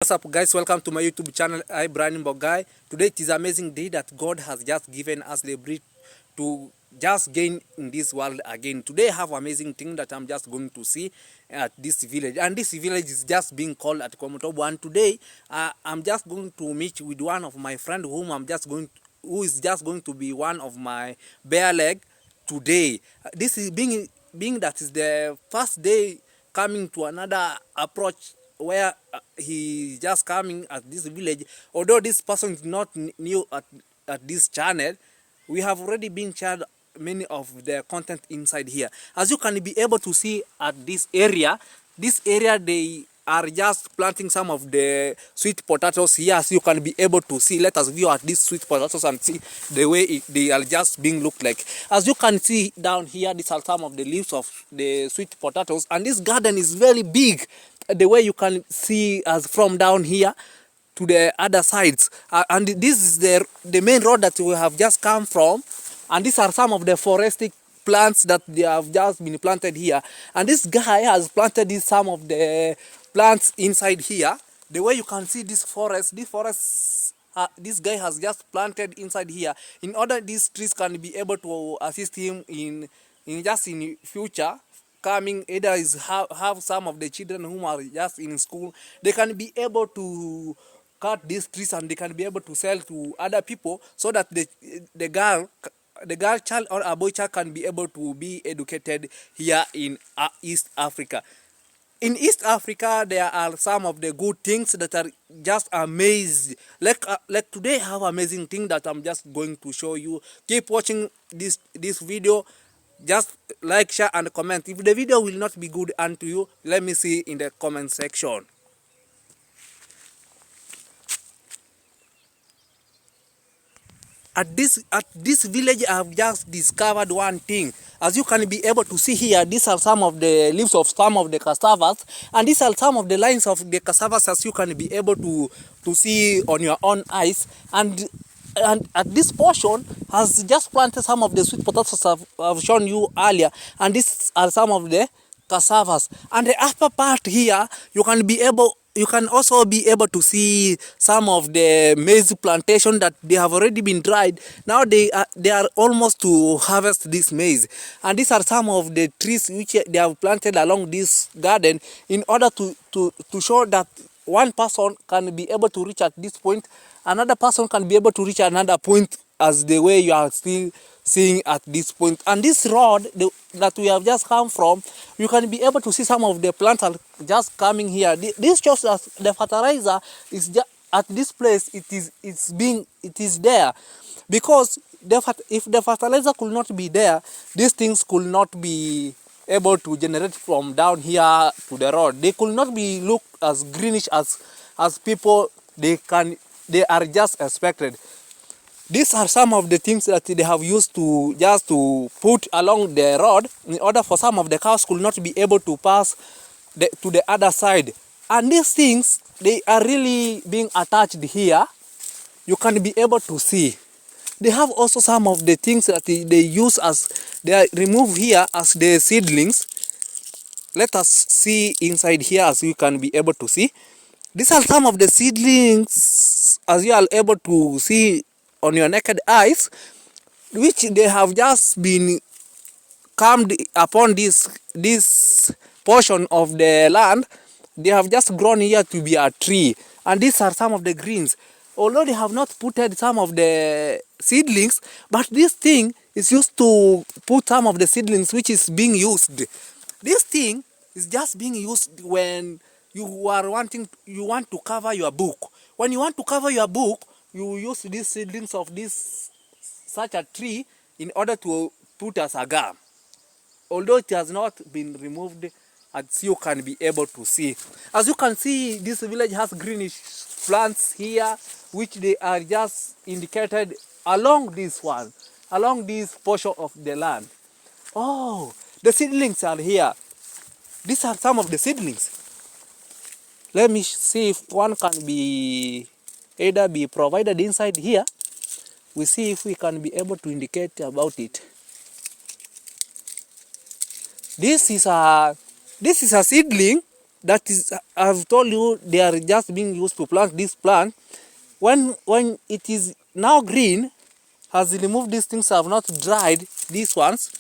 What's up, guys? Welcome to my YouTube channel. I'm Brian Bogai. Today it is an amazing day that God has just given us the ability to just gain in this world again. Today I have amazing thing that I'm just going to see at this village, and this village is just being called at Komotobo. And today I'm just going to meet with one of my friend who is just going to be one of my bare leg today. This is being that is the first day coming to another approach where he just coming at this village. Although this person is not new at this channel, we have already been shared many of the content inside here. As you can be able to see at this area they are just planting some of the sweet potatoes here. As you can be able to see, let us view at these sweet potatoes and see the way they are just being looked like. As you can see down here, these are some of the leaves of the sweet potatoes, and this garden is very big. The way you can see as from down here to the other sides, and this is the main road that we have just come from, and these are some of the forestic plants that they have just been planted here. And this guy has planted some of the plants inside here. The way you can see this forest, this guy has just planted inside here in order these trees can be able to assist him in future coming. Either is have some of the children who are just in school, they can be able to cut these trees and they can be able to sell to other people, so that the girl child or a boy child can be able to be educated here in East Africa. In East Africa, there are some of the good things that are just amazing. Like today, I have amazing thing that I'm just going to show you. Keep watching this video. Just like, share, and comment. If the video will not be good unto you, let me see in the comment section. At this village, I have just discovered one thing. As you can be able to see here, these are some of the leaves of some of the cassavas, and these are some of the lines of the cassavas, as you can be able to see on your own eyes. And at this portion has just planted some of the sweet potatoes I've shown you earlier, and these are some of the cassavas. And the upper part here, you can also be able to see some of the maize plantation that they have already been dried. Now they are almost to harvest this maize, and these are some of the trees which they have planted along this garden in order to show that one person can be able to reach at this point, another person can be able to reach another point, as the way you are still seeing at this point. And this road that we have just come from, you can be able to see some of the plants are just coming here. This shows us the fertilizer is just at this place. It is there because if the fertilizer could not be there, these things could not be able to generate from down here to the road. They could not be looked as greenish as people they are just expected. These are some of the things that they have used to just to put along the road in order for some of the cows could not be able to pass to the other side. And these things, they are really being attached here. You can be able to see. They have also some of the things that they use as they are removed here as the seedlings. Let us see inside here, as you can be able to see. These are some of the seedlings, as you are able to see on your naked eyes, which they have just been calmed upon this portion of the land. They have just grown here to be a tree, and these are some of the greens. Although they have not putted some of the seedlings, but this thing is used to put some of the seedlings which is being used. This thing is just being used when you want to cover your book. When you want to cover your book, you use these seedlings of this such a tree in order to put as a gum. Although it has not been removed, as you can be able to see. As you can see, this village has greenish plants here, which they are just indicated along this portion of the land. Oh, the seedlings are here. These are some of the seedlings. Let me see if one can be either be provided inside here. We see if we can be able to indicate about it. This is a seedling that is, I've told you, they are just being used to plant this plant. When it is now green, has removed these things, have not dried these ones,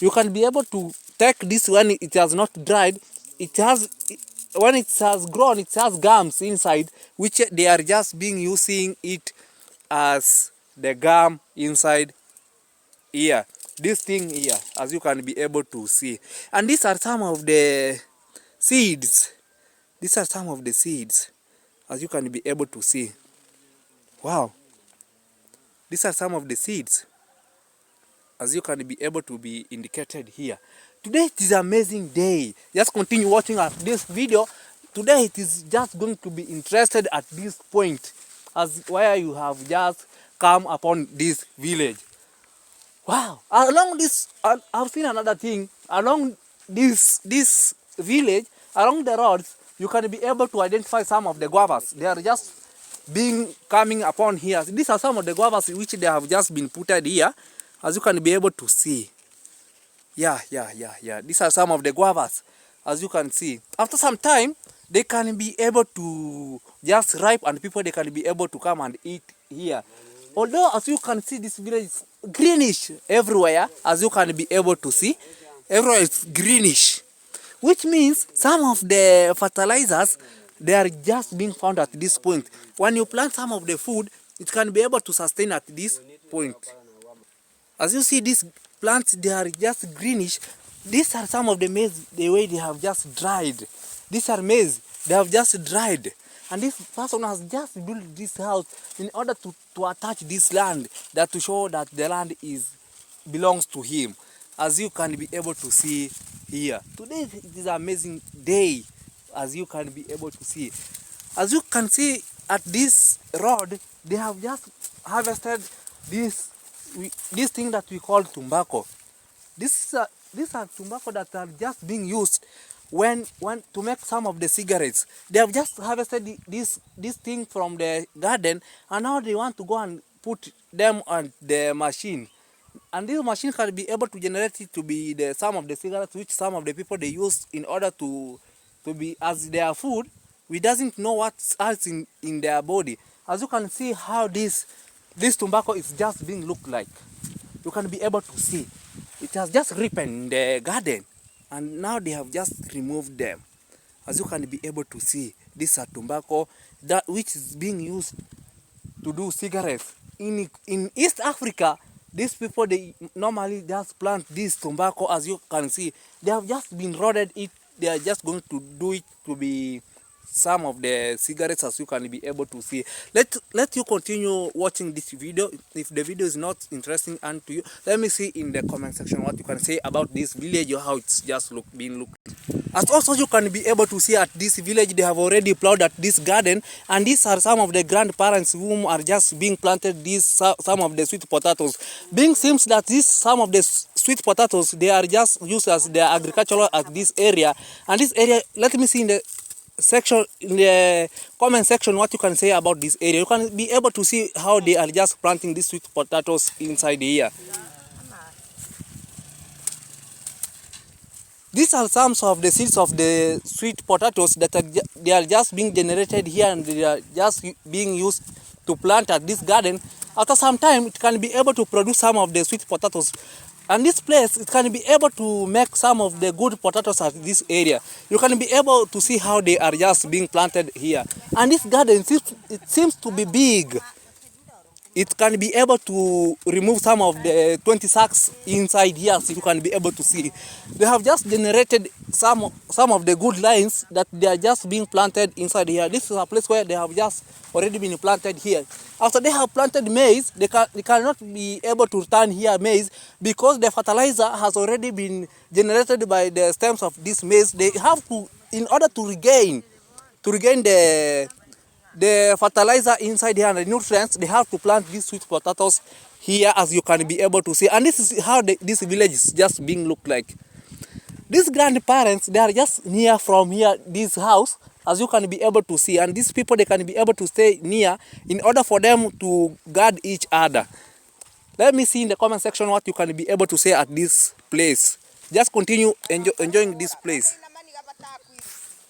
you can be able to take this when it has not dried. It has, when it has grown, it has gums inside, which they are just being using it as the gum inside here. This thing here, as you can be able to see. And these are some of the seeds. These are some of the seeds, as you can be able to see. Wow. These are some of the seeds, as you can be able to be indicated here. Today it is an amazing day. Just continue watching this video. Today it is just going to be interested at this point, as where you have just come upon this village. Wow. Along this, I've seen another thing. Along this village, along the roads, you can be able to identify some of the guavas. They are just coming upon here. These are some of the guavas which they have just been putted here, as you can be able to see. Yeah. These are some of the guavas, as you can see. After some time, they can be able to just ripe, and people, they can be able to come and eat here. Although, as you can see, this village is greenish everywhere, as you can be able to see. Everywhere is greenish, which means some of the fertilizers, they are just being found at this point. When you plant some of the food, it can be able to sustain at this point. As you see, these plants, they are just greenish. These are some of the maize, the way they have just dried. These are maize, they have just dried. And this person has just built this house in order to attach this land, that to show that the land belongs to him, as you can be able to see here. Today it is an amazing day, as you can be able to see. As you can see at this road, they have just harvested this thing that we call tobacco. These are tobacco that are just being used when to make some of the cigarettes. They have just harvested this thing from the garden, and now they want to go and put them on the machine. And this machine can be able to generate it to be some of the cigarettes which some of the people they use in order to be as their food. We doesn't know what else in their body. As you can see how this tobacco is just being look like. You can be able to see. It has just ripened in the garden, and now they have just removed them. As you can be able to see, this is tobacco that which is being used to do cigarettes. In East Africa, these people, they normally just plant this tobacco. As you can see, they have just been rotted it. They are just going to do it to be some of the cigarettes, as you can be able to see. Let you continue watching this video. If the video is not interesting and to you, let me see in the comment section what you can say about this village, or how it's just been looked. As also you can be able to see at this village, they have already plowed at this garden, and these are some of the grandparents whom are just being planted these some of the sweet potatoes. Being seems that some of the sweet potatoes, they are just used as their agricultural at this area. And this area, let me see in the section, in the comment section, what you can say about this area. You can be able to see how they are just planting these sweet potatoes inside here. These are some of the seeds of the sweet potatoes that they are just being generated here, and they are just being used to plant at this garden. After some time, it can be able to produce some of the sweet potatoes. And this place, it can be able to make some of the good potatoes at this area. You can be able to see how they are just being planted here. And this garden, it seems to be big. It can be able to remove some of the 20 sacks inside here, so you can be able to see. They have just generated some of the good lines that they are just being planted inside here. This is a place where they have just already been planted here. After they have planted maize, they cannot be able to return here maize, because the fertilizer has already been generated by the stems of this maize. They have to, in order to regain the fertilizer inside here and the nutrients, they have to plant these sweet potatoes here, as you can be able to see. And this is how this village is just being looked like. These grandparents, they are just near from here, this house, as you can be able to see. And these people, they can be able to stay near in order for them to guard each other. Let me see in the comment section what you can be able to say at this place. Just continue enjoying this place.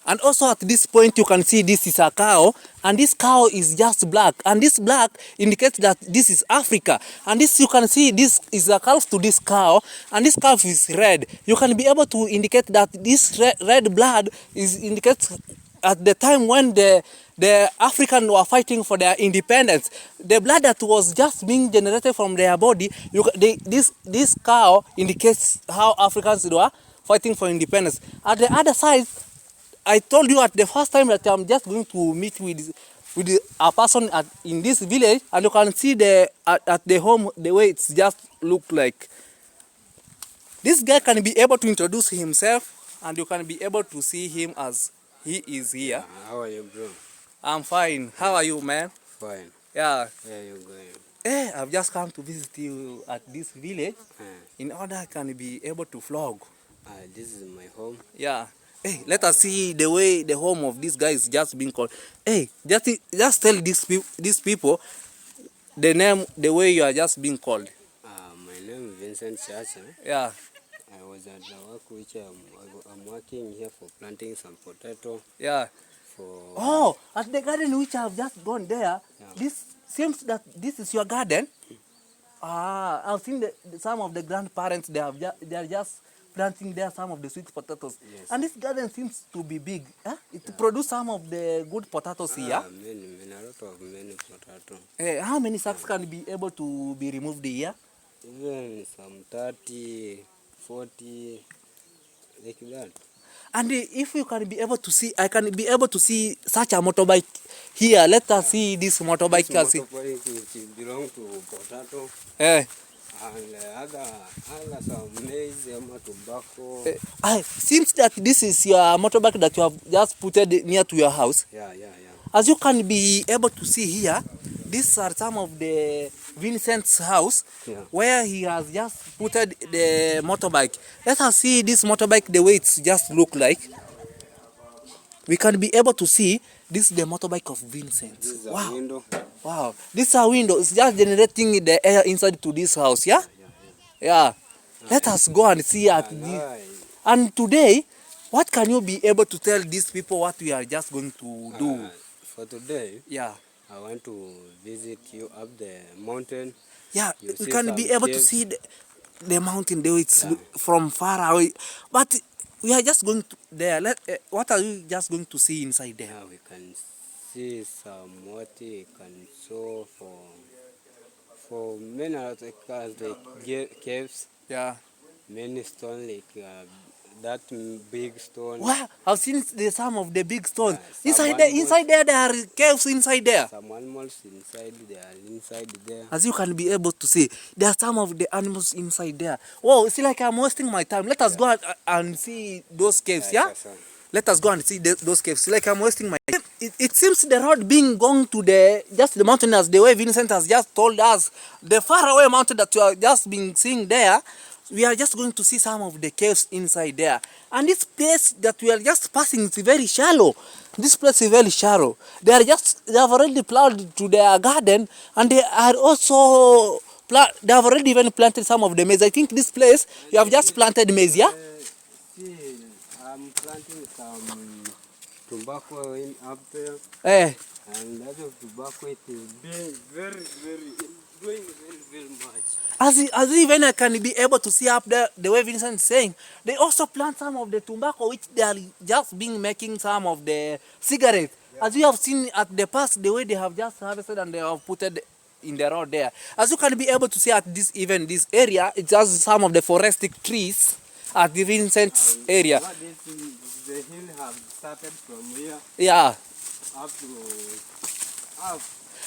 And also at this point you can see this is a cow, and this cow is just black, and this black indicates that this is Africa. And this, you can see this is a calf to this cow, and this calf is red. You can be able to indicate that this red blood is indicates at the time when the Africans were fighting for their independence. The blood that was just being generated from their body, this cow indicates how Africans were fighting for independence. At the other side, I told you at the first time that I'm just going to meet with a person in this village, and you can see at the home the way it's just look like. This guy can be able to introduce himself, and you can be able to see him as he is here. How are you, bro? I'm fine. How are you, man? Fine. Yeah. Where are you going? I've just come to visit you at this village in order I can be able to vlog. This is my home. Yeah. Hey, let us see the way the home of this guy is just being called. Hey, just tell these people the name, the way you are just being called. My name is Vincent Chacha. Yeah. I was at the work which I'm working here for planting some potato. Yeah. Oh, at the garden which I have just gone there, this seems that this is your garden. I've seen some of the grandparents, they are just planting there some of the sweet potatoes. Yes. And this garden seems to be big. It produces some of the good potatoes here. Many, a lot of many potatoes. How many sacks can be able to be removed here? Even some 30, 40, like that. And if you can be able to see, I can be able to see such a motorbike here. Let us see this motorbike. This motorbike belongs to potato. And other some maize, tobacco. Seems that this is your motorbike that you have just put near to your house. Yeah. As you can be able to see here, these are some of the Vincent's house, where he has just put the motorbike. Let us see this motorbike, the way it's just look like. We can be able to see this is the motorbike of Vincent. This is a window. Wow, this is a window. It's just generating the air inside to this house, yeah? Yeah. Let us go and see at this. And today, what can you be able to tell these people what we are just going to do? For today, I want to visit you up the mountain. Yeah, you can be able to see the mountain there. It's from far away. But we are just going to there. What are you just going to see inside there? We can see some what we can show for many other cars like caves. Yeah. Many stone like that big stone. Wow, I've seen some of the big stones. Inside there are caves inside there. Some animals inside there. As you can be able to see, there are some of the animals inside there. Whoa, it's like I'm wasting my time. Let us go and see those caves, yeah? Let us go and see those caves. It's like I'm wasting my time. It seems the road being going to the mountain, as the way Vincent has just told us. The faraway mountain that you are just being seeing there. We are just going to see some of the caves inside there. And this place that we are just passing is very shallow. This place is very shallow. They have already plowed to their garden, and they are also they have already even planted some of the maize. I think this place you have just planted maize, yeah? See, I'm planting some tobacco up And there. And that of tobacco it is very growing very much. As even I can be able to see up there, the way Vincent is saying, they also plant some of the tobacco, which they are just being making some of the cigarettes. As you have seen at the past, the way they have just harvested and they have put it in the road there. As you can be able to see at this area, it's just some of the forestic trees at the Vincent's area. The hill have started from here. Yeah. Up to up.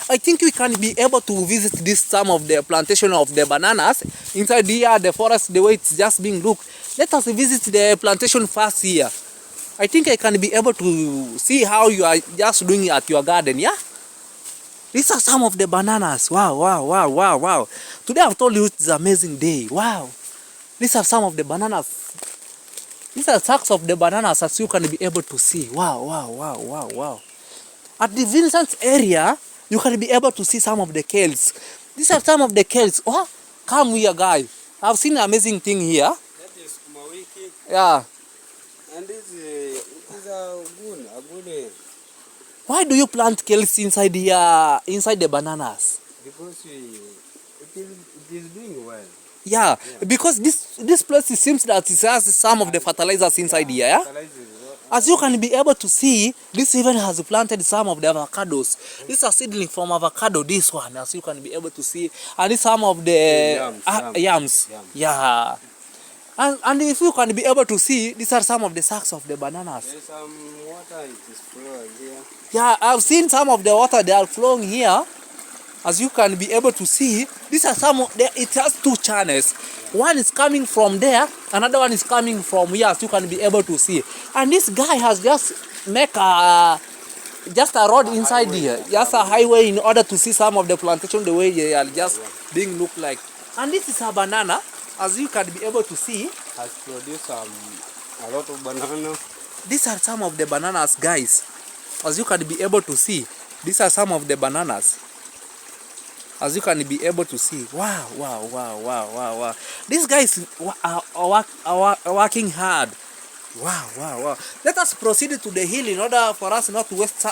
I think we can be able to visit some of the plantation of the bananas inside here, the forest, the way it's just being looked. Let us visit the plantation first here. I think I can be able to see how you are just doing it at your garden, yeah? These are some of the bananas. Wow. Today I've told you it's an amazing day. Wow. These are some of the bananas. These are sacks of the bananas, as you can be able to see. Wow. At the Vincent's area, you can be able to see some of the kales. These are some of the kales. Oh, come here, guys. I've seen an amazing thing here. That is Mawiki. Yeah. And this is a good. Why do you plant kales inside here, inside the bananas? Because it is doing well. Yeah, Yeah. because this place, it seems that it has some of the fertilizers inside here. Yeah? As you can be able to see, this even has planted some of the avocados. This is a seedling from avocado, this one, as you can be able to see. And this some of the yams. Yeah. And if you can be able to see, these are some of the sacks of the bananas. There's some water, it is flowing here. Yeah, I've seen some of the water, they are flowing here. As you can be able to see, these are some of the, it has two channels. One is coming from there, another one is coming from here, as you can be able to see. And this guy has just make just a road inside here, just a highway, in order to see some of the plantation the way they are just being look like. And this is a banana, as you can be able to see. Has produced a lot of banana. These are some of the bananas, guys. As you can be able to see, these are some of the bananas. As you can be able to see. Wow, wow, wow, wow, wow, wow. These guys are working hard. Wow, wow, wow. Let us proceed to the hill in order for us not to waste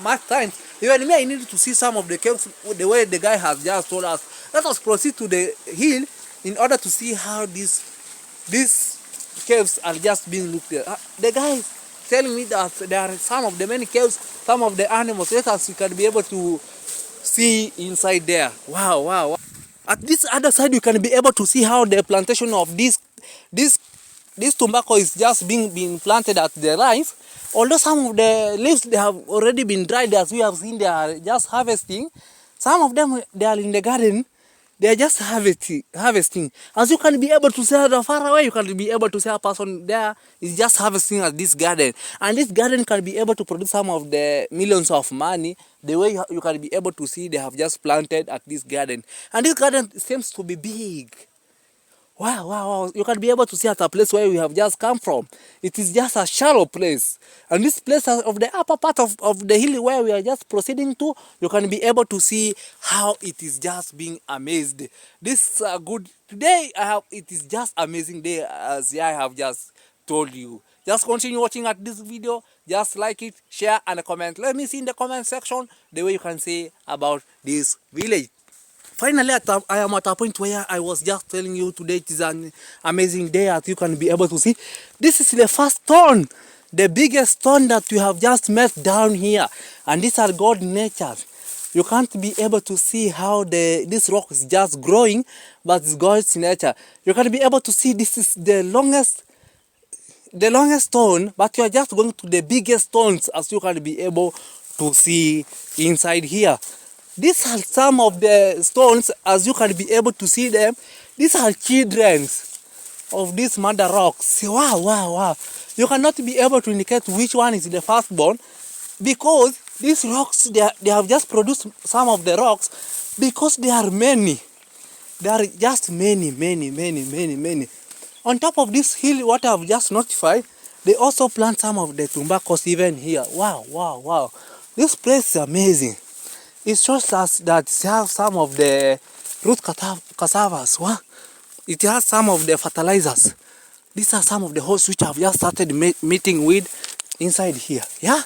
much time. Even me, I need to see some of the caves the way the guy has just told us. Let us proceed to the hill in order to see how these caves are just being looked at. The guy is telling me that there are some of the many caves, some of the animals. Let us, we can be able to see inside there. Wow, wow, wow. At this other side, you can be able to see how the plantation of this tobacco is just being planted at the lines. Although some of the leaves, they have already been dried, as we have seen, they are just harvesting. Some of them, they are in the garden, they are just harvesting. As you can be able to see far away, you can be able to see a person there is just harvesting at this garden. And this garden can be able to produce some of the millions of money. The way you can be able to see, they have just planted at this garden. And this garden seems to be big. Wow, wow, wow. You can be able to see at a place where we have just come from. It is just a shallow place. And this place of the upper part of the hill where we are just proceeding to, you can be able to see how it is just being amazed. This good, today it is just amazing day, as I have just told you. Just continue watching at this video. Just like it, share and comment. Let me see in the comment section the way you can say about this village. Finally, I am at a point where I was just telling you today it is an amazing day, as you can be able to see. This is the first stone, the biggest stone that you have just met down here. And these are God's nature. You can't be able to see how this rock is just growing, but it's God's nature. You can be able to see this is the longest stone, but you are just going to the biggest stones, as you can be able to see inside here. These are some of the stones, as you can be able to see them. These are children of these mother rocks. Wow, wow, wow. You cannot be able to indicate which one is the firstborn, because these rocks, they have just produced some of the rocks, because there are many. There are just many. On top of this hill, what I have just notified, they also plant some of the tobaccos even here. Wow, wow, wow. This place is amazing. It shows us that it has some of the root cassavas. Wow. It has some of the fertilizers. These are some of the hosts which I've just started meeting with inside here. Yeah?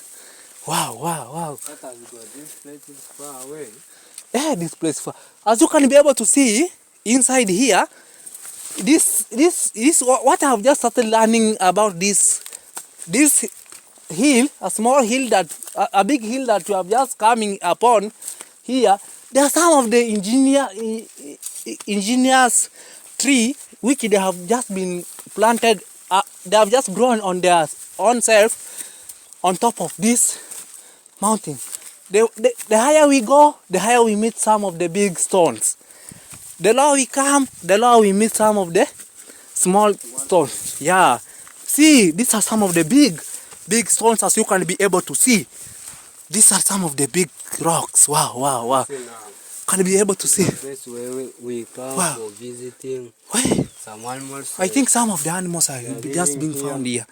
Wow, wow, wow. This place is far away. Yeah, this place far. As you can be able to see inside here, this what I've just started learning about this hill, a small hill a big hill that you have just coming upon here. There are some of the engineers tree which they have just been planted. They have just grown on their own self on top of this mountain. The higher we go, the higher we meet some of the big stones. The lower we come, the lower we meet some of the small stones. Yeah. See, these are some of the big stones, as you can be able to see. These are some of the big rocks. Wow, wow, wow. Can be able to see. Place where we come for visiting. Wait. Some animals. I think some of the animals are just being found here.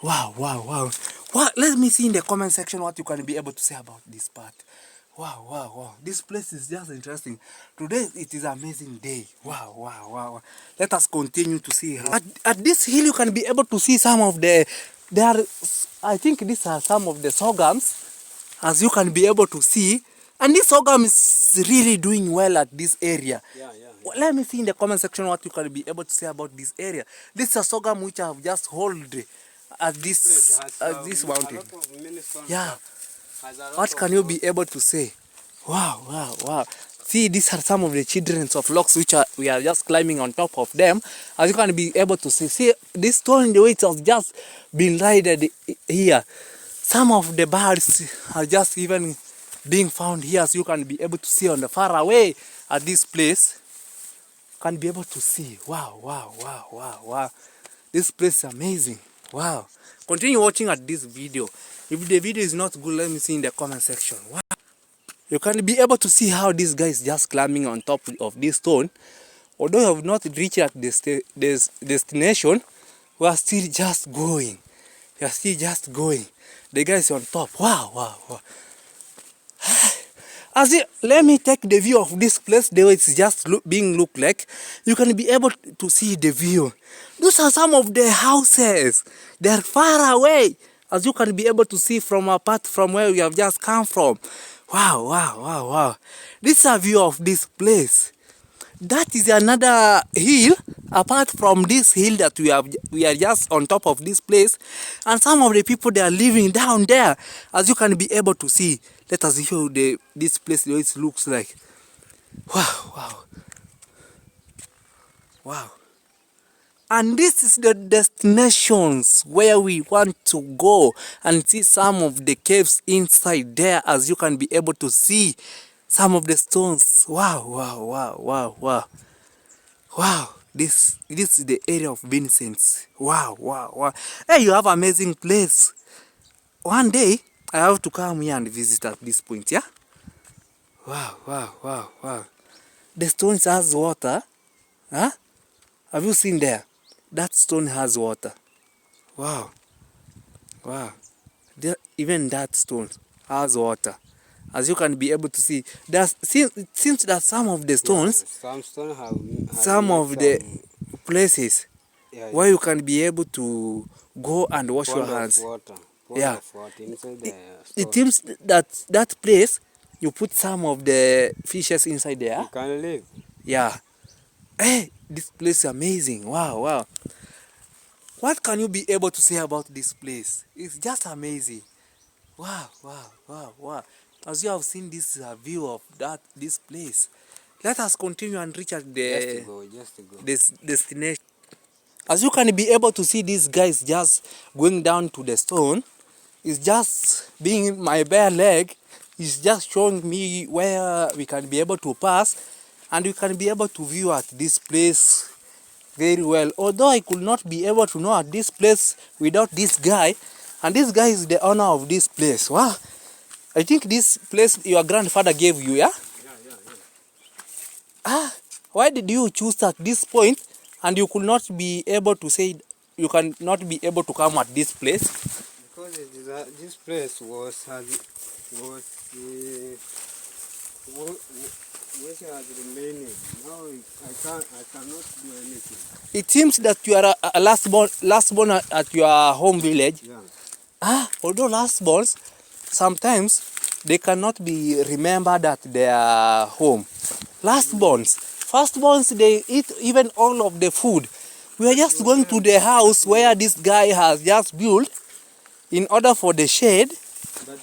Wow, wow, wow. Let me see in the comment section what you can be able to say about this part. Wow, wow, wow. This place is just interesting. Today it is an amazing day. Wow, wow, wow. Let us continue to see. At this hill you can be able to see some of I think these are some of the sorghums. as you can be able to see. And this sorghum is really doing well at this area. Well, let me see in the comment section what you can be able to say about this area. This is a sorghum which I have just hold at this mountain. Yeah. What can you be able to say? Wow, wow, wow. See, these are some of the children of logs which we are just climbing on top of them. As you can be able to see. See, this stone, the way it has just been lighted here. Some of the birds are just even being found here, as you can be able to see on the far away at this place. Can be able to see. Wow, wow, wow, wow, wow. This place is amazing. Wow. Continue watching at this video. If the video is not good, let me see in the comment section. Wow. You can be able to see how this guy is just climbing on top of this stone. Although you have not reached at this destination, we are still just going. We are still just going. The guy is on top. Wow, wow, wow. Let me take the view of this place the way it's just being looked like. You can be able to see the view. Those are some of the houses. They're far away, as you can be able to see from apart from where we have just come from. Wow, wow, wow, wow. This is a view of this place. That is another hill apart from this hill that we are just on top of this place, and some of the people they are living down there, as you can be able to see. Let us show this place the way it looks like. Wow, wow, wow. And this is the destinations where we want to go and see some of the caves inside there, as you can be able to see some of the stones. Wow, wow, wow, wow, wow. Wow, this is the area of Vincent's. Wow, wow, wow. Hey, you have amazing place. One day, I have to come here and visit at this point, yeah? Wow, wow, wow, wow. The stones has water. Huh? Have you seen there? That stone has water. Wow. Wow. Even that stone has water. As you can be able to see, it seems that some of the stones, some of the places where you can be able to go and wash your hands. Yeah. It seems that place, you put some of the fishes inside there. You can live. Yeah. Hey, this place is amazing. Wow, wow. What can you be able to say about this place? It's just amazing. Wow, wow, wow, wow. As you have seen, this view of this place. Let us continue and reach at this destination. As you can be able to see, this guy is just going down to the stone. It's just being my bare leg. It's just showing me where we can be able to pass, and we can be able to view at this place very well. Although I could not be able to know at this place without this guy, and this guy is the owner of this place. Wow. I think this place your grandfather gave you, yeah? Yeah. Why did you choose at this point and you could not be able to say, you can not be able to come at this place? Because this place which has remaining. Now I cannot do anything. It seems that you are a last born at your home village. Yeah. Although last borns, sometimes they cannot be remembered at their home. Last borns, first borns, they eat even all of the food. We are just going to the house where this guy has just built in order for the shade. But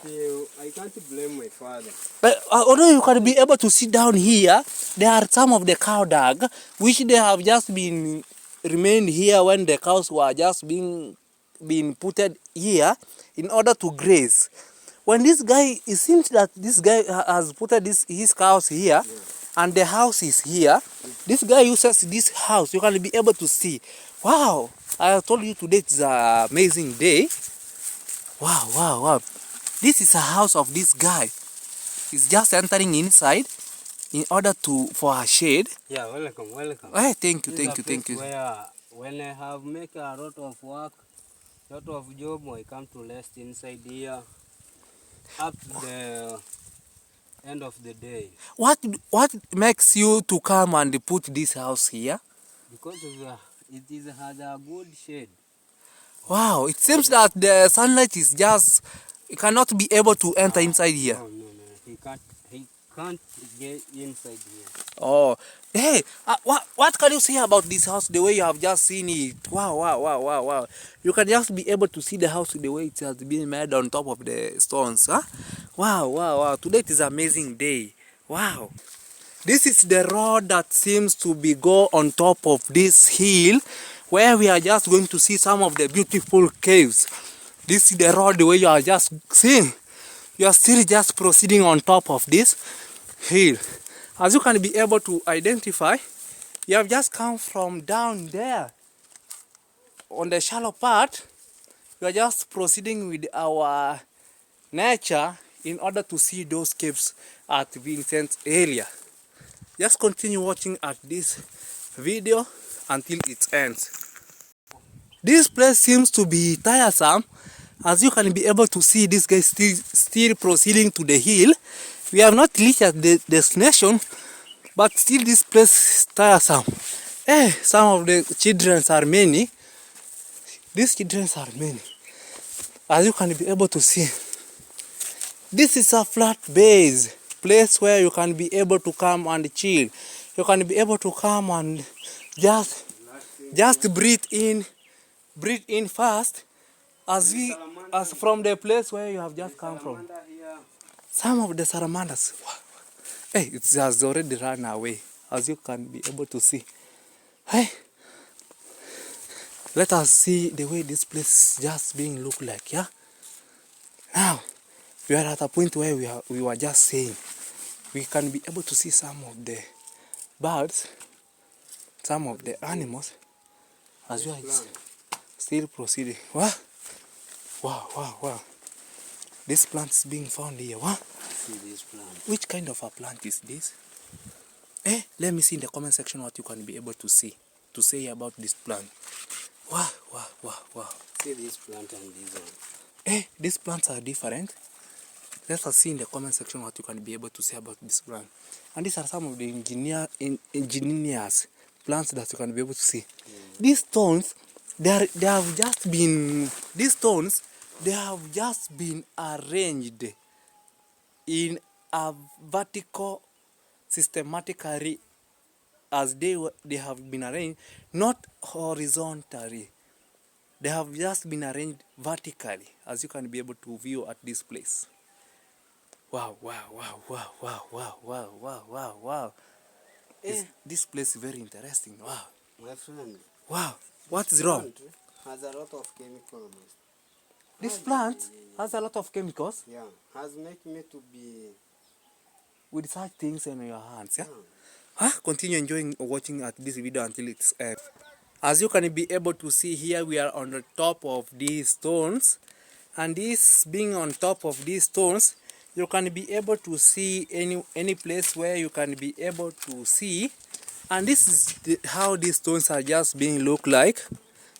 I can't blame my father. But although you can be able to sit down here, there are some of the cow dung which they have just been remained here when the cows were just being putted here in order to graze. When this guy, it seems that this guy has put his cows here, and the house is here. This guy uses this house. You can be able to see. Wow! I told you today it's an amazing day. Wow, wow, wow. This is a house of this guy. He's just entering inside in order for a shade. Yeah, welcome, welcome. Hey, thank you. Where when I have make a lot of work, lot of job, I come to rest inside here up to the end of the day. What makes you to come and put this house here? Because it has a good shade. Wow, it seems that the sunlight is just He cannot be able to enter inside here. No, no, no. He can't get inside here. Oh, hey, what can you say about this house? The way you have just seen it. Wow, wow, wow, wow, wow. You can just be able to see the house the way it has been made on top of the stones, huh? Wow, wow, wow. Today it is an amazing day. Wow. This is the road that seems to be go on top of this hill, where we are just going to see some of the beautiful caves. This is the road where you are just seeing. You are still just proceeding on top of this hill. As you can be able to identify, you have just come from down there on the shallow part. We are just proceeding with our nature in order to see those caves at Vincent's area. Just continue watching at this video until it ends. This place seems to be tiresome. As you can be able to see, this guy still proceeding to the hill. We have not reached the destination, but still this place is tiresome. Some of the children are many. These children are many. As you can be able to see, this is a flat base place where you can be able to come and chill. You can be able to come and just breathe in fast as from the place where you have just come from. Some of the salamanders, it has already run away, as you can be able to see. Let us see the way this place is just being look like, yeah? Now, we are at a point where we were just saying, we can be able to see some of the birds, some of the animals, as well as still proceeding. Wow, wow, wow, wow. This plant is being found here. What? See this plant. Which kind of a plant is this? Let me see in the comment section what you can be able to say about this plant. Wow, wow, wow, wow. See this plant and this one. These plants are different. Let us see in the comment section what you can be able to say about this plant. And these are some of the ingenious plants that you can be able to see. These stones, they have just been arranged in a vertical systematically, as they have been arranged, not horizontally. They have just been arranged vertically, as you can be able to view at this place. Wow, wow, wow, wow, wow, wow, wow, wow, wow, wow. This place is very interesting. Wow. My friend. Wow. What is wrong? Has a lot of chemicals. This plant has a lot of chemicals. Yeah, has make me to be with such things in your hands. Yeah. Continue enjoying watching at this video until it's end. As you can be able to see here, we are on the top of these stones, and this being on top of these stones, you can be able to see any place where you can be able to see. And this is how these stones are just being look like,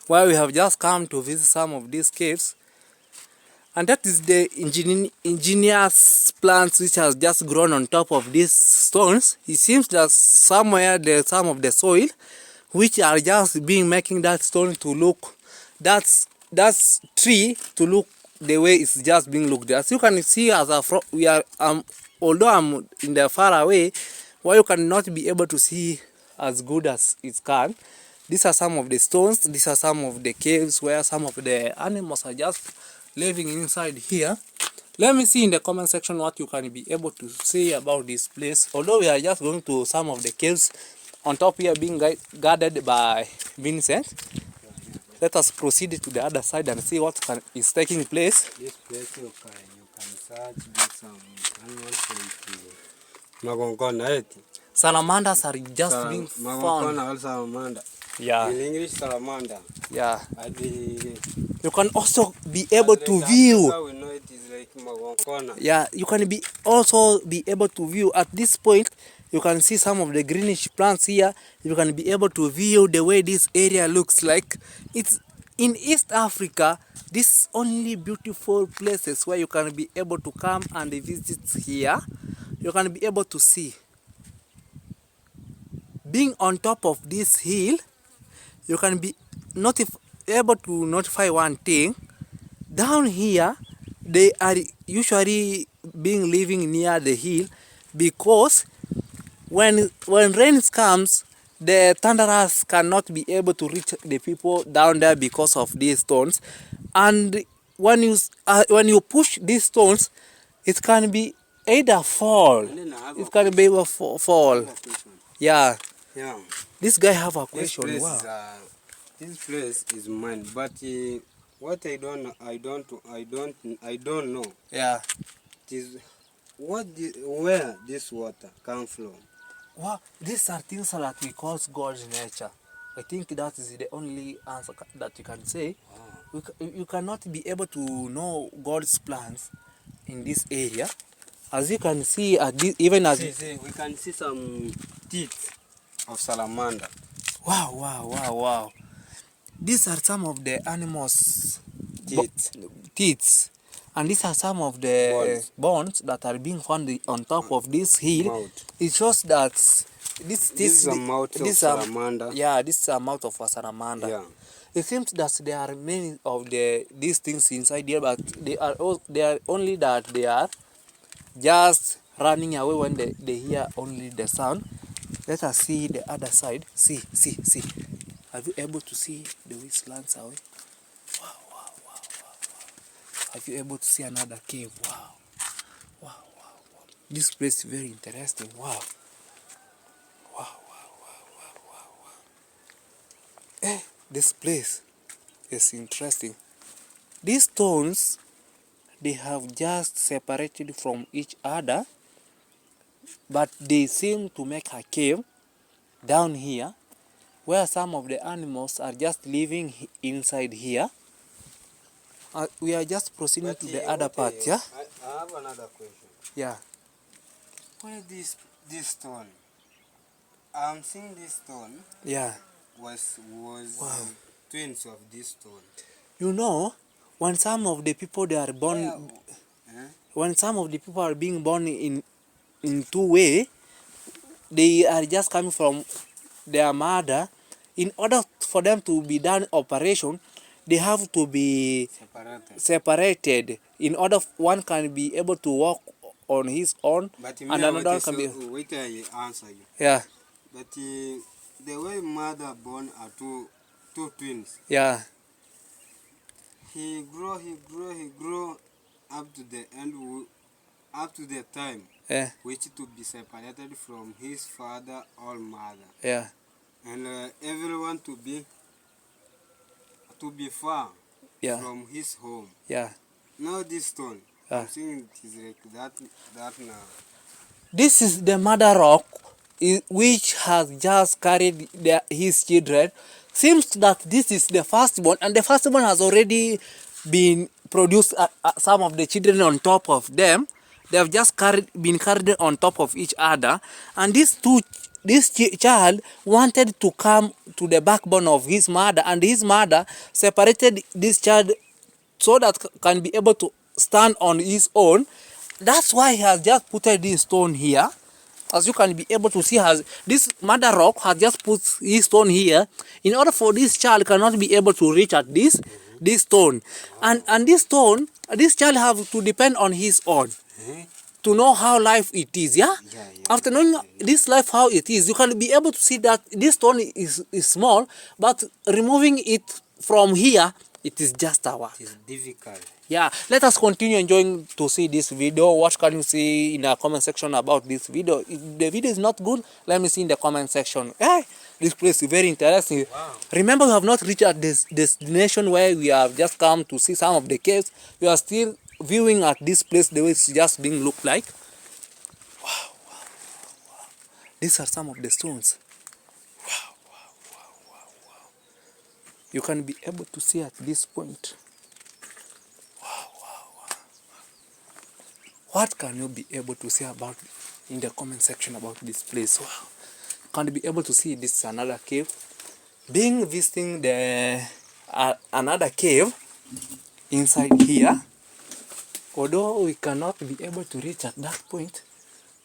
where we have just come to visit some of these caves. And that is the ingenious plants which has just grown on top of these stones. It seems that somewhere there's some of the soil which are just being making that stone to look, that's tree to look the way it's just being looked at. As you can see, as we are although I'm in the far away, where you cannot be able to see as good as it can. These are some of the stones. These are some of the caves where some of the animals are just living inside here. Let me see in the comment section what you can be able to say about this place. Although we are just going to some of the caves on top here being guarded by Vincent. Let us proceed to the other side and see what is taking place. This place you can search with some animals like salamanders are just being found. Salamander. Yeah. In English, salamander. Yeah. You can also be able to view. We know it is like magongona. Yeah, you can also be able to view at this point. You can see some of the greenish plants here. You can be able to view the way this area looks like. It's in East Africa. These only beautiful places where you can be able to come and visit here. You can be able to see. Being on top of this hill, you can be able to notify one thing. Down here, they are usually being living near the hill, because when rain comes, the thunderers cannot be able to reach the people down there because of these stones. And when you push these stones, it can be either fall. And then I have a It can be question. able fall. I have a question. Yeah. Yeah. This guy have a This question. place Wow. is this place is mine, but what I don't know Yeah. is where this water come from. Wow. These are things that we call God's nature. I think that is the only answer that you can say. You cannot be able to know God's plans in this area. As you can see, at this, even as See, we can see some teeth of salamander. wow. These are some of the animals' Teeth. teeth, and these are some of the bones that are being found on top of this hill. Mouth. It shows that This is a mouth of salamander. Yeah, this is a mouth of a salamander. Yeah. It seems that there are many of these things inside here, but they are only that they are just running away when they hear only the sound. Let us see the other side. See. Are you able to see the way it slants away? Wow. Are you able to see another cave? Wow. This place is very interesting. Wow. This place is interesting. These stones, they have just separated from each other, but they seem to make a cave down here, where some of the animals are just living inside here. We are just proceeding to the other part, yeah? I have another question. Yeah. Where this stone? I'm seeing this stone Yeah. was Wow. twins of this stone. You know, when some of the people they are born, when some of the people are being born in two way, they are just coming from their mother. In order for them to be done operation, they have to be separated. In order one can be able to walk on his own, But and another one can be. Wait, I answer you. Yeah. But the way mother born are two twins. Yeah. He grow up to the end, up to the time Yeah. which to be separated from his father or mother. Yeah. And everyone to be far Yeah. from his home. Yeah. Now this stone, I'm seeing it is like that now. This is the mother rock, which has just carried his children. Seems that this is the firstborn, and the firstborn has already been produced some of the children on top of them. They have just been carried on top of each other, and this child wanted to come to the backbone of his mother, and his mother separated this child so that can be able to stand on his own. That's why he has just put this stone here. As you can be able to see, has this mother rock has just put his stone here in order for this child cannot be able to reach at this stone. And this stone, this child have to depend on his own to know how life it is. Yeah. After knowing this life how it is, you can be able to see that this stone is small, but removing it from here, it is just our. It is difficult. Yeah, let us continue enjoying to see this video. What can you see in the comment section about this video? If the video is not good, let me see in the comment section. Hey, this place is very interesting. Wow. Remember, we have not reached at this destination where we have just come to see some of the caves. We are still viewing at this place the way it's just being looked like. Wow. These are some of the stones. Wow. You can be able to see at this point. What can you be able to say about in the comment section about this place? Wow. Can you be able to see this is another cave? Visiting the another cave inside here. Although we cannot be able to reach at that point,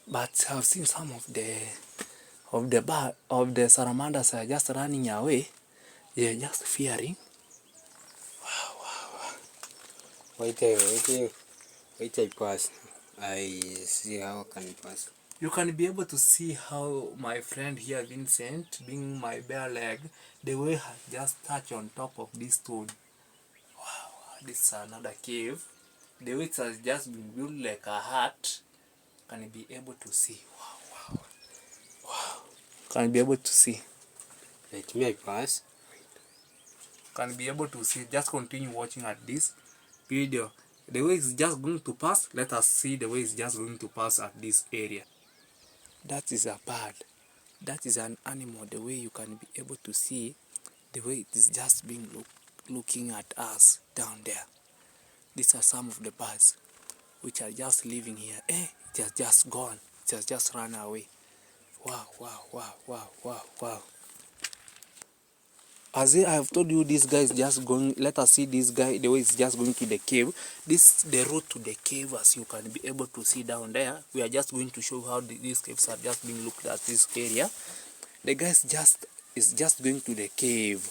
but I've seen some of the salamanders are just running away. They are just fearing. Wow. Wait. Wait, I pass. I see how can pass. You can be able to see how my friend here, Vincent, being my bare leg, the way has just touched on top of this stone. Wow, this is another cave. The way it has just been built like a hut. Can you be able to see? Wow, wow, wow. Can you be able to see? Let me I pass. Can you be able to see? Just continue watching at this video. The way it's just going to pass, let us see the way it's just going to pass at this area. That is a bird. That is an animal. The way you can be able to see, the way it is just being looking at us down there. These are some of the birds which are just living here. It has just gone. It has just run away. Wow, wow, wow, wow, wow, wow. As I have told you, this guy is just going. Let us see this guy, the way he's just going to the cave. This is the route to the cave, as you can be able to see down there. We are just going to show how these caves are just being looked at this area. The guy is just going to the cave.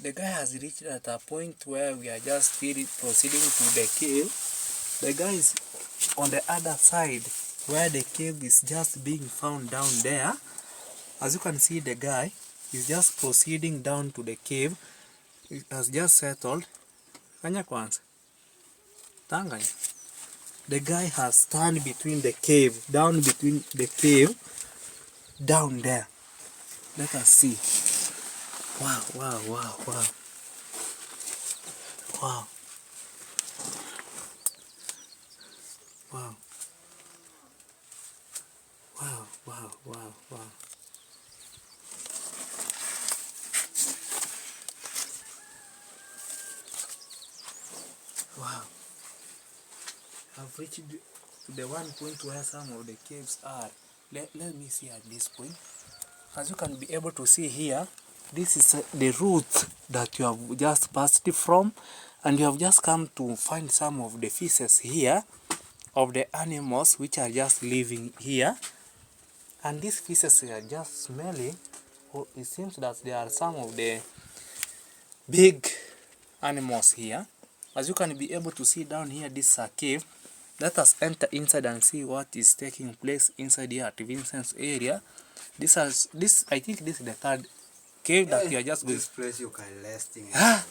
The guy has reached at a point where we are just proceeding to the cave. The guy is on the other side where the cave is just being found down there. As you can see, the guy is just proceeding down to the cave. It has just settled. Kanya kwanza. Tanganya. The guy has stand between the cave, down there. Let us see. Wow, wow, wow, wow. Wow. Wow. Wow, wow, wow, wow. Wow. I've reached to the one point where some of the caves are. Let me see at this point. As you can be able to see here, this is the route that you have just passed from, and you have just come to find some of the feces here of the animals which are just living here. And these feces are just smelling. Oh, it seems that there are some of the big animals here. As you can be able to see down here, this is a cave. Let us enter inside and see what is taking place inside here at Vincent's area. I think this is the third cave that you are just going. This place you can rest in.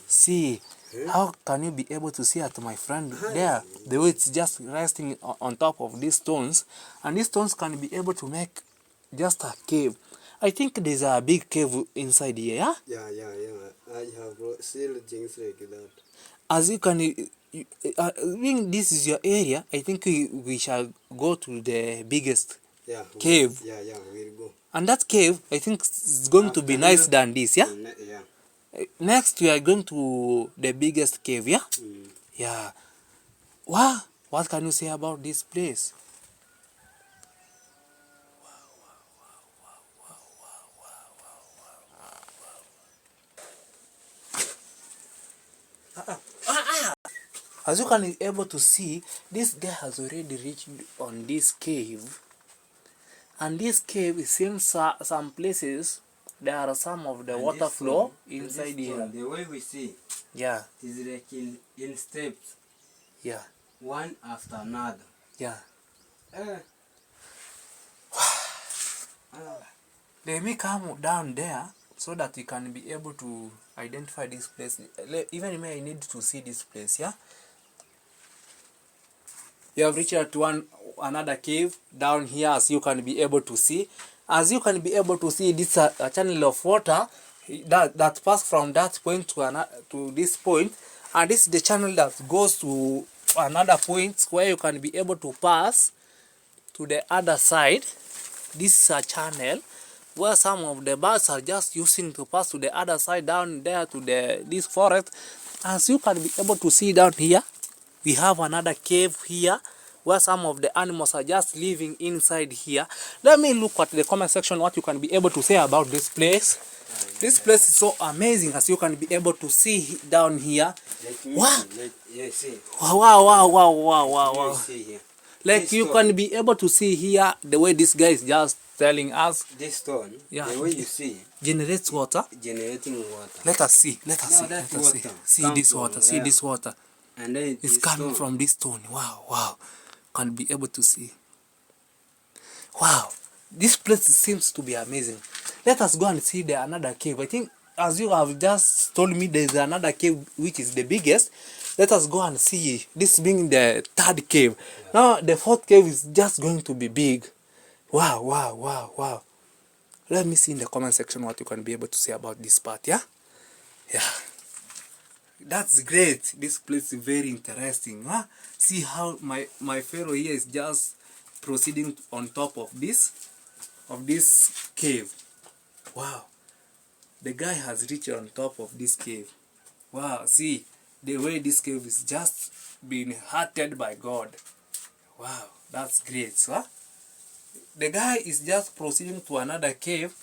See, how can you be able to see at my friend there? The way it's just resting on top of these stones, and these stones can be able to make just a cave. I think there's a big cave inside here. Yeah. I have seen things like that. As you can, being this is your area, I think we shall go to the biggest cave. We'll go. And that cave, I think, is going to be nice than this, yeah? Yeah. Next, we are going to the biggest cave, yeah? Yeah. Wow, what can you say about this place? As you can be able to see, this guy has already reached on this cave. And this cave, it seems some places, there are some of the water flow inside here. The way we see, yeah, it is like in steps. Yeah. One after another. Yeah. Let me come down there so that you can be able to identify this place. Even me, I need to see this place, yeah? You have reached out to another cave down here, as you can be able to see. As you can be able to see, this a channel of water that passed from that point to this point, and this is the channel that goes to another point where you can be able to pass to the other side. This is a channel where some of the birds are just using to pass to the other side down there to this forest. As you can be able to see down here, We have another cave here where some of the animals are just living inside here. Let me look at the comment section what you can be able to say about this place. This place is so amazing, as you can be able to see down here. Wow. Wow. Like you can be able to see here the way this guy is just telling us. This stone, yeah, the way you see, generates water. Generating water. Let us see. Let us see. See this water. See this water. And then it's coming from this stone. Wow. Can be able to see. Wow. This place seems to be amazing. Let us go and see the another cave. I think, as you have just told me, there is another cave which is the biggest. Let us go and see. This being the third cave. Yeah. Now the fourth cave is just going to be big. Wow. Let me see in the comment section what you can be able to say about this part. Yeah. That's great. This place is very interesting. Huh? See how my fellow here is just proceeding on top of this cave. Wow. The guy has reached on top of this cave. Wow. See the way this cave is just being hearted by God. Wow. That's great. Huh? The guy is just proceeding to another cave.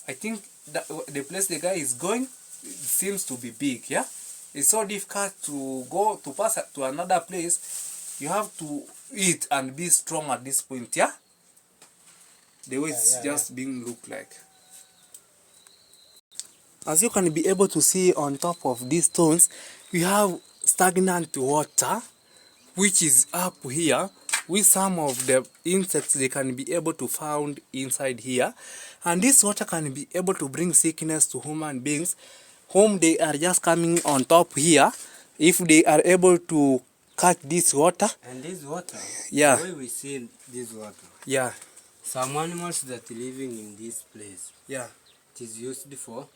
I think that the place the guy is going seems to be big. Yeah. It's so difficult to go to pass to another place. You have to eat and be strong at this point, yeah? The way it's just being looked like. As you can be able to see on top of these stones, we have stagnant water, which is up here, with some of the insects they can be able to found inside here. And this water can be able to bring sickness to human beings, whom they are just coming on top here, if they are able to catch this water. And this water, the way we see this water, some animals that are living in this place, it is used for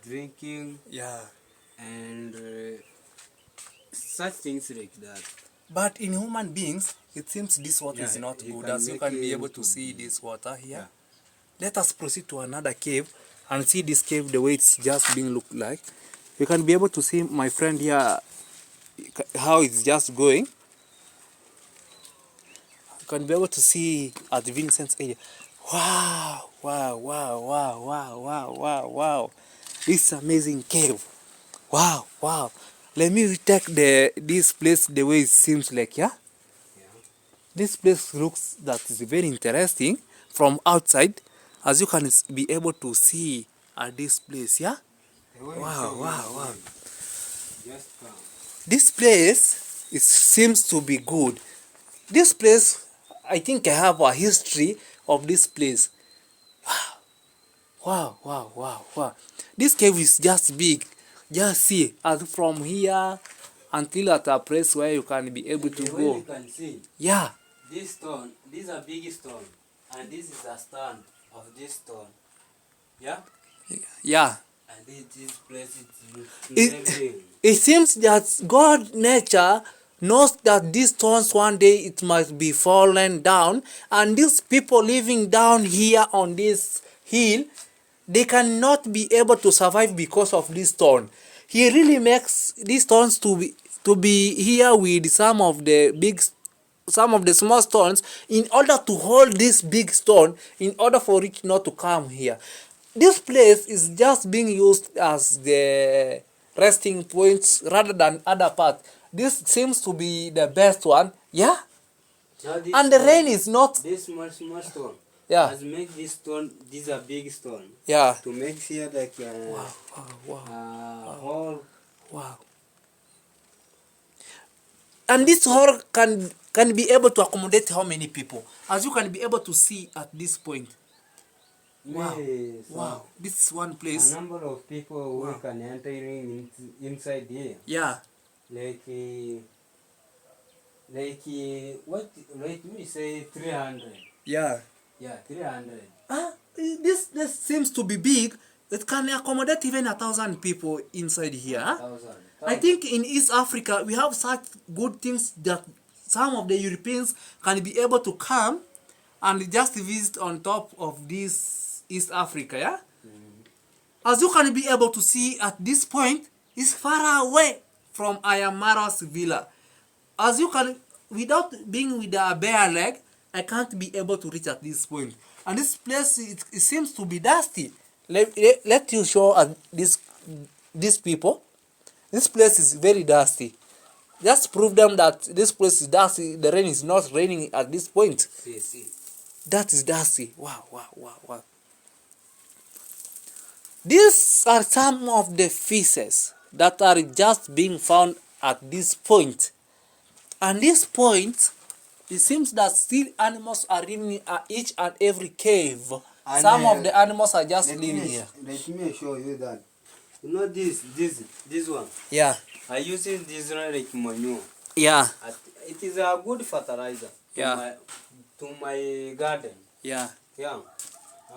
drinking, and such things like that. But in human beings, it seems this water is not good, as you can be able to see this water here. Let us proceed to another cave and see this cave the way it's just being looked like. You can be able to see my friend here how it's just going. You can be able to see at Vincent's area. Wow. This amazing cave. Wow. Let me take this place the way it seems like, yeah? This place looks that is very interesting from outside, as you can be able to see at this place, yeah? Wow. This place seems to be good. This place, I think I have a history of this place. Wow. This cave is just big. Just see, as from here until at a place where you can be able to go. You can see. Yeah. This stone, this is a big stone, and this is a stand of this stone. Yeah? And this place is it seems that God nature knows that these stones one day it must be fallen down, and these people living down here on this hill, they cannot be able to survive because of this stone. He really makes these stones to be here with some of the small stones in order to hold this big stone, in order for it not to come here. This place is just being used as the resting points rather than other parts. This seems to be the best one, yeah? And the rain is not... This small stone. Has make this stone, this is a big stone. To make here like hole. Wow. And this hole can be able to accommodate how many people? As you can be able to see at this point. Wow. This is one place. A number of people who can enter inside here. Like we say 300. 300. This seems to be big. It can accommodate even 1,000 people inside here. 1,000. I think in East Africa we have such good things that some of the Europeans can be able to come and just visit on top of this East Africa, As you can be able to see at this point, it's far from Ayamaro's villa. As you can, without being with a bare leg, I can't be able to reach at this point. And this place, it seems to be dusty. Let you show these people. This place is very dusty. Just prove them that this place is dusty. The rain is not raining at this point. See. That is dusty. Wow. These are some of the feces that are just being found at this point. And this point, it seems that still animals are living at each and every cave. And some of the animals are just living here. Let me show you that. You know this one? Yeah. I using this like manure. Yeah. It is a good fertilizer. Yeah. To my garden. Yeah. Yeah.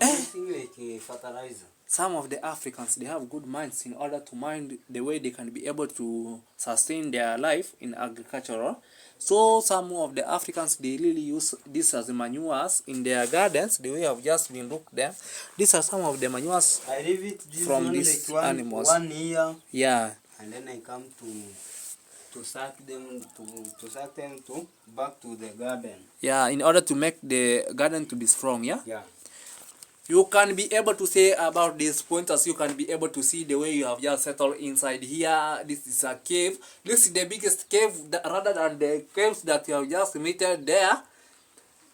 I'm using like a fertilizer. Some of the Africans, they have good minds in order to mind the way they can be able to sustain their life in agricultural. So some of the Africans, they really use this as manures in their gardens. The way I've just been looked there. These are some of the manures I leave it from these like animals. 1 year. Yeah. And then I come to sack them to back to the garden. Yeah, in order to make the garden to be strong, yeah? Yeah. You can be able to say about these pointers, you can be able to see the way you have just settled inside here. This is a cave. This is the biggest cave rather than the caves that you have just meted there.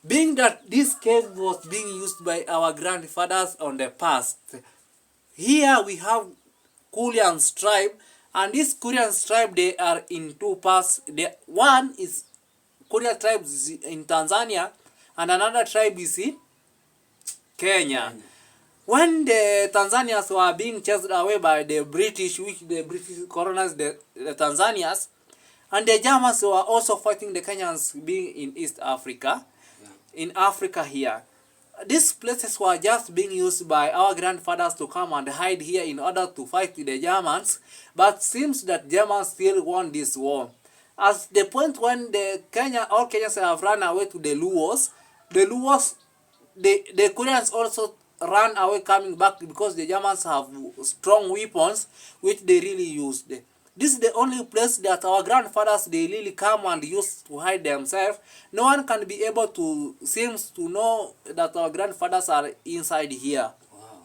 Being that this cave was being used by our grandfathers on the past. Here we have Kulian tribe, and this Kulian tribe, they are in two parts. One is Kulian tribe is in Tanzania, and another tribe is in Kenya. When the Tanzanians were being chased away by the British, which the British colonized the Tanzanians, and the Germans were also fighting the Kenyans being in East Africa, in Africa here. These places were just being used by our grandfathers to come and hide here in order to fight with the Germans, but seems that Germans still won this war. At the point when all Kenyans have run away to the Luos, the Koreans also ran away coming back because the Germans have strong weapons which they really used. This is the only place that our grandfathers, they really come and used to hide themselves. No one can be able to, seems to know that our grandfathers are inside here. Wow.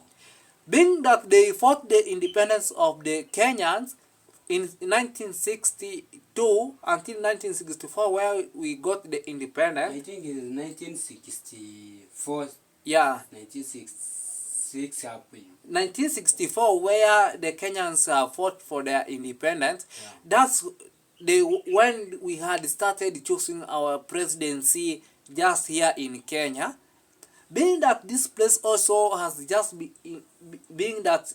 Being that they fought the independence of the Kenyans in 1962 until 1964, where we got the independence. I think it is 1964. Yeah. 1966 happened. 1964, where the Kenyans fought for their independence. Yeah. That's when we had started choosing our presidency just here in Kenya. Being that this place also has just being that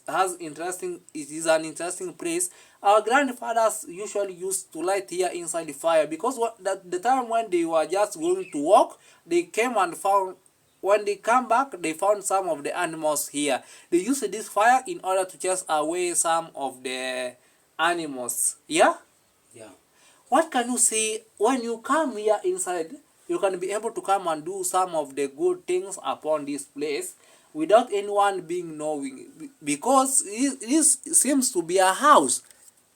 it is an interesting place. Our grandfathers usually used to light here inside the fire because the time when they were just going to walk, they came and found. When they come back, they found some of the animals here. They used this fire in order to chase away some of the animals. Yeah? Yeah. What can you say when you come here inside? You can be able to come and do some of the good things upon this place without anyone being knowing, because this seems to be a house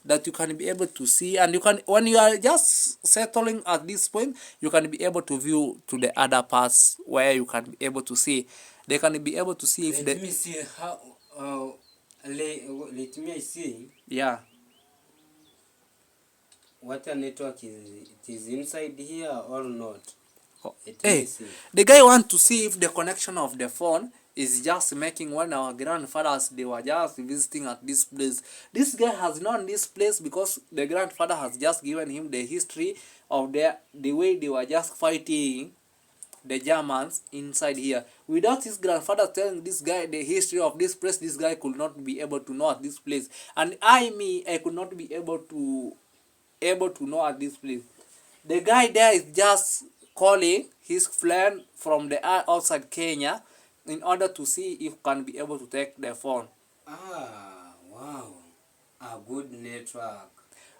that you can be able to see, and you can, when you are just settling at this point, you can be able to view to the other parts where you can be able to see. They can be able to see if let me see how let me see. Yeah. What a network is it is inside here or not? Hey, the guy want to see if the connection of the phone is just making. When our grandfathers, they were just visiting at this place. This guy has known this place because the grandfather has just given him the history of the way they were just fighting the Germans inside here. Without his grandfather telling this guy the history of this place, this guy could not be able to know at this place. And I could not be able to know at this place. The guy there is just calling his friend from the outside Kenya in order to see if can be able to take the phone. Ah, wow. A good network.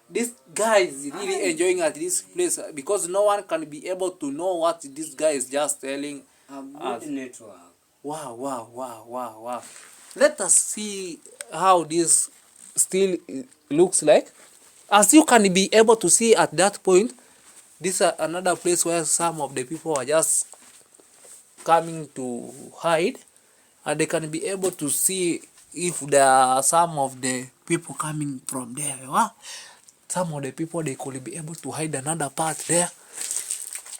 This guy is really enjoying at this place because no one can be able to know what this guy is just telling a good network. Wow. Let us see how this still looks like. As you can be able to see at that point, this is another place where some of the people are just coming to hide, and they can be able to see if there are some of the people coming from there. Wow. Some of the people, they could be able to hide another part there.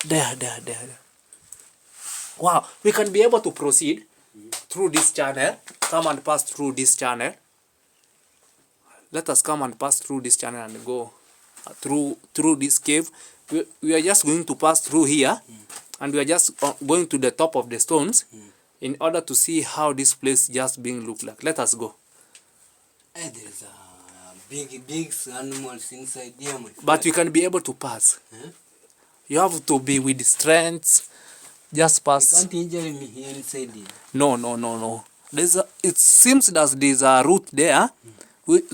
There. Wow, we can be able to proceed through this channel. Come and pass through this channel. Let us come and pass through this channel and go through this cave. We are just going to pass through here, and we are just going to the top of the stones in order to see how this place just being look like. Let us go. Hey, there's big animals inside here, my friend. But you can be able to pass. Huh? You have to be with strength. Just pass. You can't injure me here inside here. No. It seems that there's a route there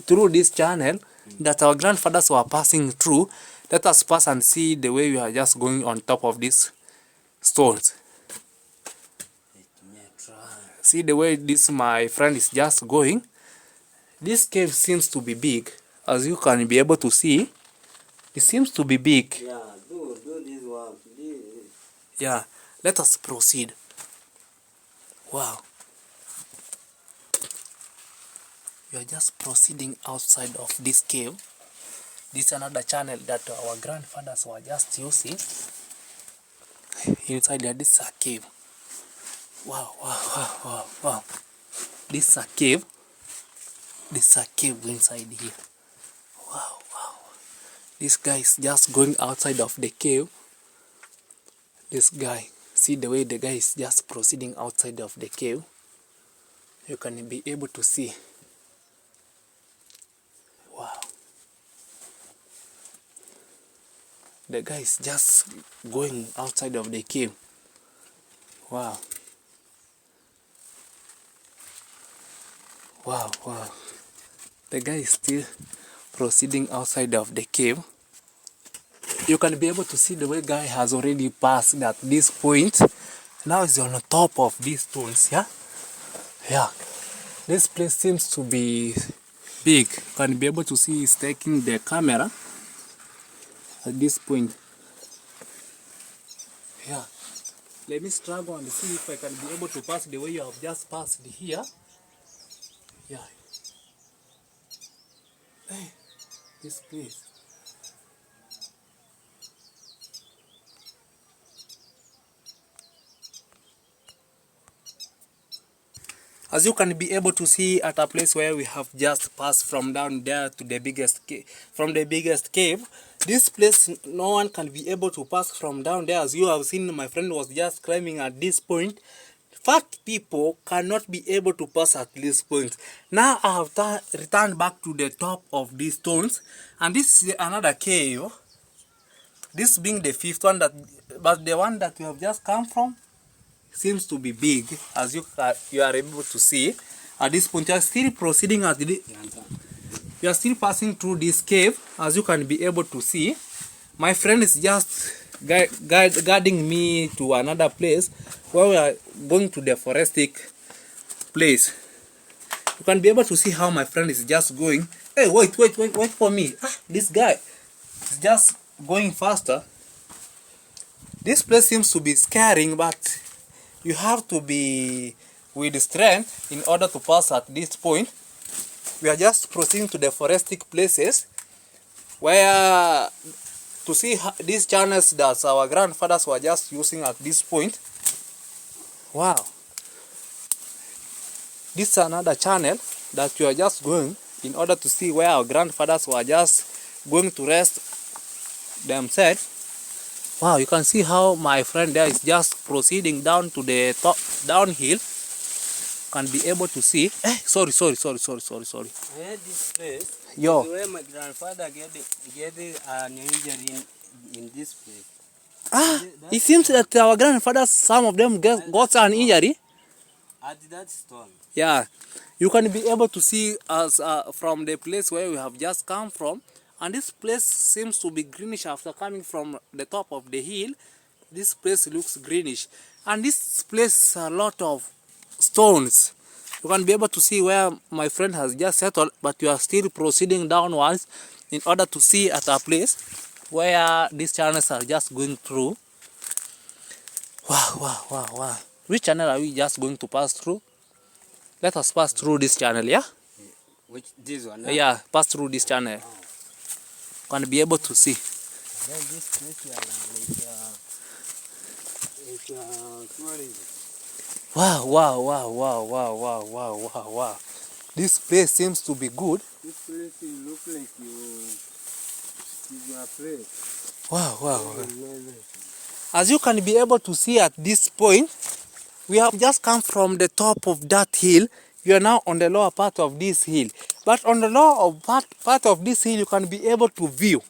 through this channel that our grandfathers were passing through. Let us pass and see the way we are just going on top of these stones. Let me try. See the way this my friend is just going. This cave seems to be big. As you can be able to see, it seems to be big. Yeah, do this one. Yeah, let us proceed. Wow. We are just proceeding outside of this cave. This is another channel that our grandfathers were just using. Inside there, this is a cave. Wow. This is a cave. This is a cave inside here. Wow. This guy is just going outside of the cave. This guy, see the way the guy is just proceeding outside of the cave. You can be able to see. Wow. The guy is just going outside of the cave. Wow. The guy is still proceeding outside of the cave. You can be able to see the way guy has already passed at this point. Now he's on the top of these stones, yeah? Yeah. This place seems to be big. You can be able to see he's taking the camera at this point. Yeah. Let me struggle and see if I can be able to pass the way you have just passed here. Yeah. Hey, this place. As you can be able to see at a place where we have just passed from down there to the biggest cave, from the biggest cave, this place no one can be able to pass from down there. As you have seen, my friend was just climbing at this point. Fat people cannot be able to pass at this point. Now I have returned back to the top of these stones, and this is another cave. This being the fifth one, but the one that we have just come from seems to be big, as you are able to see. At this point, you are still proceeding you are still passing through this cave, as you can be able to see. My friend is just guiding me to another place where we are going to the forestic place. You can be able to see how my friend is just going. Hey, wait for me. This guy is just going faster. This place seems to be scaring, but you have to be with strength in order to pass at this point. We are just proceeding to the forestic places where to see these channels that our grandfathers were just using at this point. Wow. This is another channel that you are just going in order to see where our grandfathers were just going to rest themselves. Wow, you can see how my friend there is just proceeding down to the top, downhill. Can be able to see. Sorry. I had this place. Yo. This is where my grandfather get an injury in this place. It seems that our grandfathers, some of them got an injury. At that stone. Yeah, you can be able to see us from the place where we have just come from. And this place seems to be greenish after coming from the top of the hill. This place looks greenish. And this place has a lot of stones. You can be able to see where my friend has just settled, but you are still proceeding downwards in order to see at a place where these channels are just going through. Wow. Which channel are we just going to pass through? Let us pass through this channel, yeah? Which this one? Yeah, pass through this channel. Can be able to see. Then this place tourism. Wow. This place seems to be good. This place will look like is your place. Wow. As you can be able to see at this point, we have just come from the top of that hill. We are now on the lower part of this hill. But on the lower part of this hill, you can be able to view.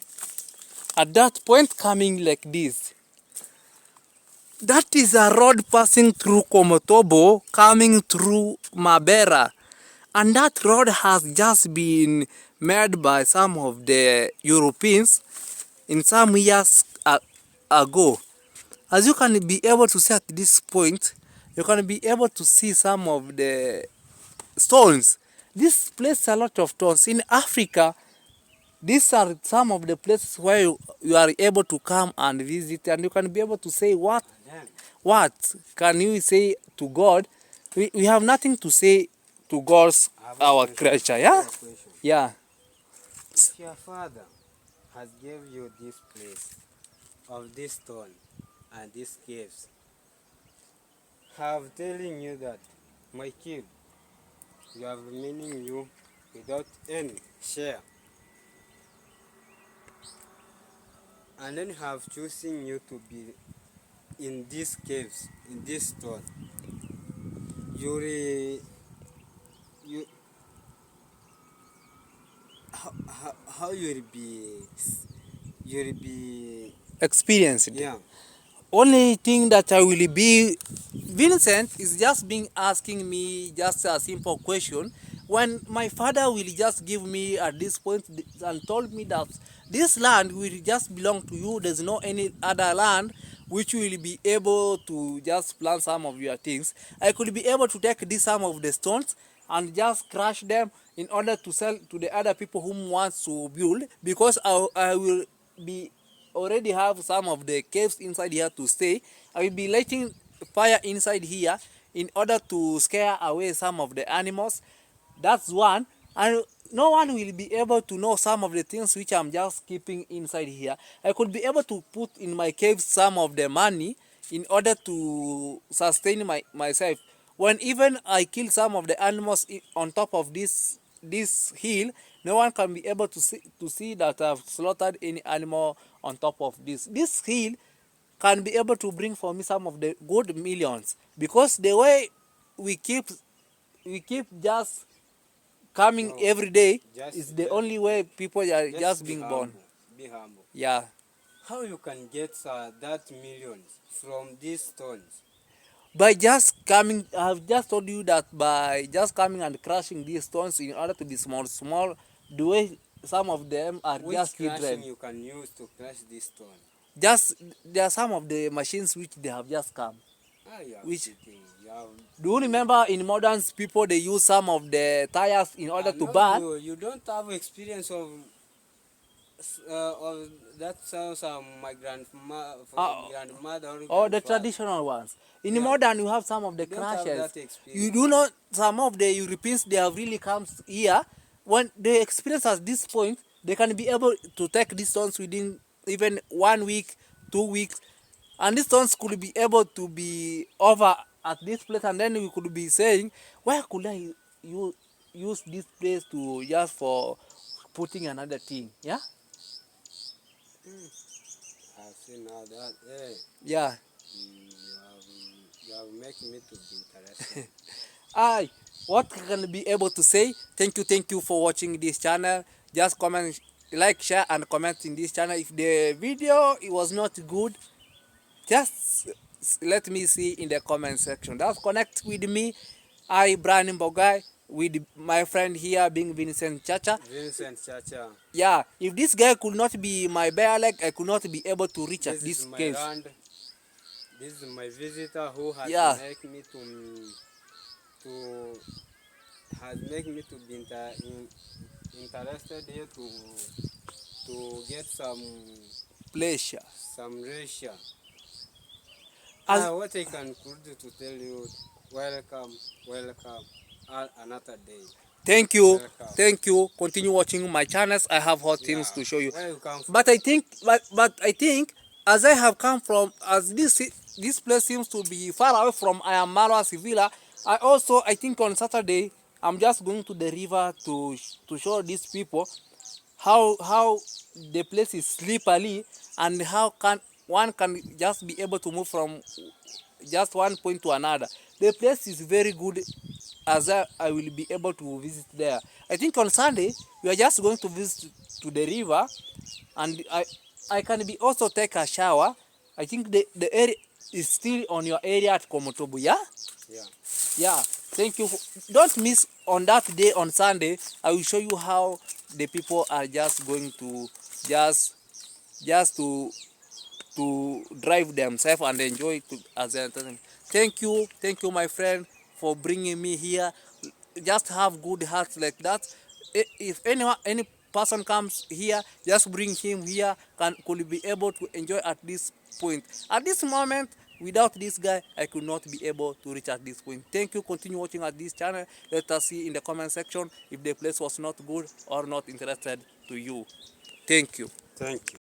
At that point coming like this. That is a road passing through Komotobo, coming through Mabera. And that road has just been made by some of the Europeans in some years ago. As you can be able to see at this point, you can be able to see some of the stones. This place a lot of stones. In Africa, these are some of the places where you are able to come and visit, and you can be able to say what can you say to God. We have nothing to say to God's our creature, yeah? Yeah. If your father has gave you this place of this stone and these caves, have telling you that, my kid, you have remaining you without any share, and then have choosing you to be in these caves, in this stone. You how you'll be Experienced. yeah. Only thing that I will be, Vincent is just being asking me just a simple question. When my father will just give me at this point and told me that this land will just belong to you, there's no any other land which will be able to just plant some of your things. I could be able to take this some of the stones and just crush them in order to sell to the other people whom wants to build, because I will be already have some of the caves inside here to stay. I will be lighting fire inside here in order to scare away some of the animals. That's one. And no one will be able to know some of the things which I'm just keeping inside here. I could be able to put in my caves some of the money in order to sustain myself. When even I kill some of the animals on top of this hill, no one can be able to see that I've slaughtered any animal on top of this. This hill can be able to bring for me some of the good millions, because the way we keep just coming No, every day is the just only way people are just be being humble. born. Be humble. Yeah. How you can get that millions from these stones? By just coming, I've just told you that by just coming and crushing these stones in order to be small, the way some of them are Which just crushing children. you can use to crush this stone? Just there are some of the machines which they have just come. Ah, you have Which cheating. You have. do you remember in modern people they use some of the tires in order to No, burn? you don't have experience of that sounds my Uh, grandmother or or the grandfather. traditional ones. In Yeah, modern, you have some of the you don't have crashes. that You experience. do know some of the Europeans, they have really come here. When they experience at this point, they can be able to take these stones within even 1 week, 2 weeks. And these stones could be able to be over at this place. And then we could be saying, where could I use this place to just for putting another thing? Yeah? I've seen now that. Hey, Yeah. you have make me to be interested. I what can be able to say, thank you for watching this channel. Just comment, like, share and comment in this channel. If the video it was not good, just let me see in the comment section. Just connect with me, I Brian Bogai, with my friend here being Vincent Chacha. Vincent Chacha. Yeah, if this guy could not be my bare leg, I could not be able to reach at This is this my cave. land. This is my visitor who has Yeah. make me to has make me to be interested here to to get some pleasure. leisure. As What I can conclude to tell you, welcome, welcome, another day. thank you, Welcome. thank you. Continue watching my channels. I have hot Yeah, things to show you. where you come from? But I think, but I think, as I have come from, as this place seems to be far away from Ayamalo Sevilla. I think on Saturday I'm just going to the river to show these people how the place is slippery and how can one can just be able to move from just one point to another. The place is very good as I will be able to visit there. I think on Sunday we are just going to visit to the river, and I can be also take a shower. I think the area is still on your area at Komotobu, yeah? Yeah. Yeah. Thank you. Don't miss on that day on Sunday. I will show you how the people are just going to just just to drive themselves and enjoy to as entertainment. Thank you, my friend, for bringing me here. Just have good hearts like that. If any person comes here, just bring him here. Could be able to enjoy at this point. At this moment, without this guy, I could not be able to reach at this point. Thank you. Continue watching at this channel. Let us see in the comment section if the place was not good or not interested to you. Thank you. Thank you.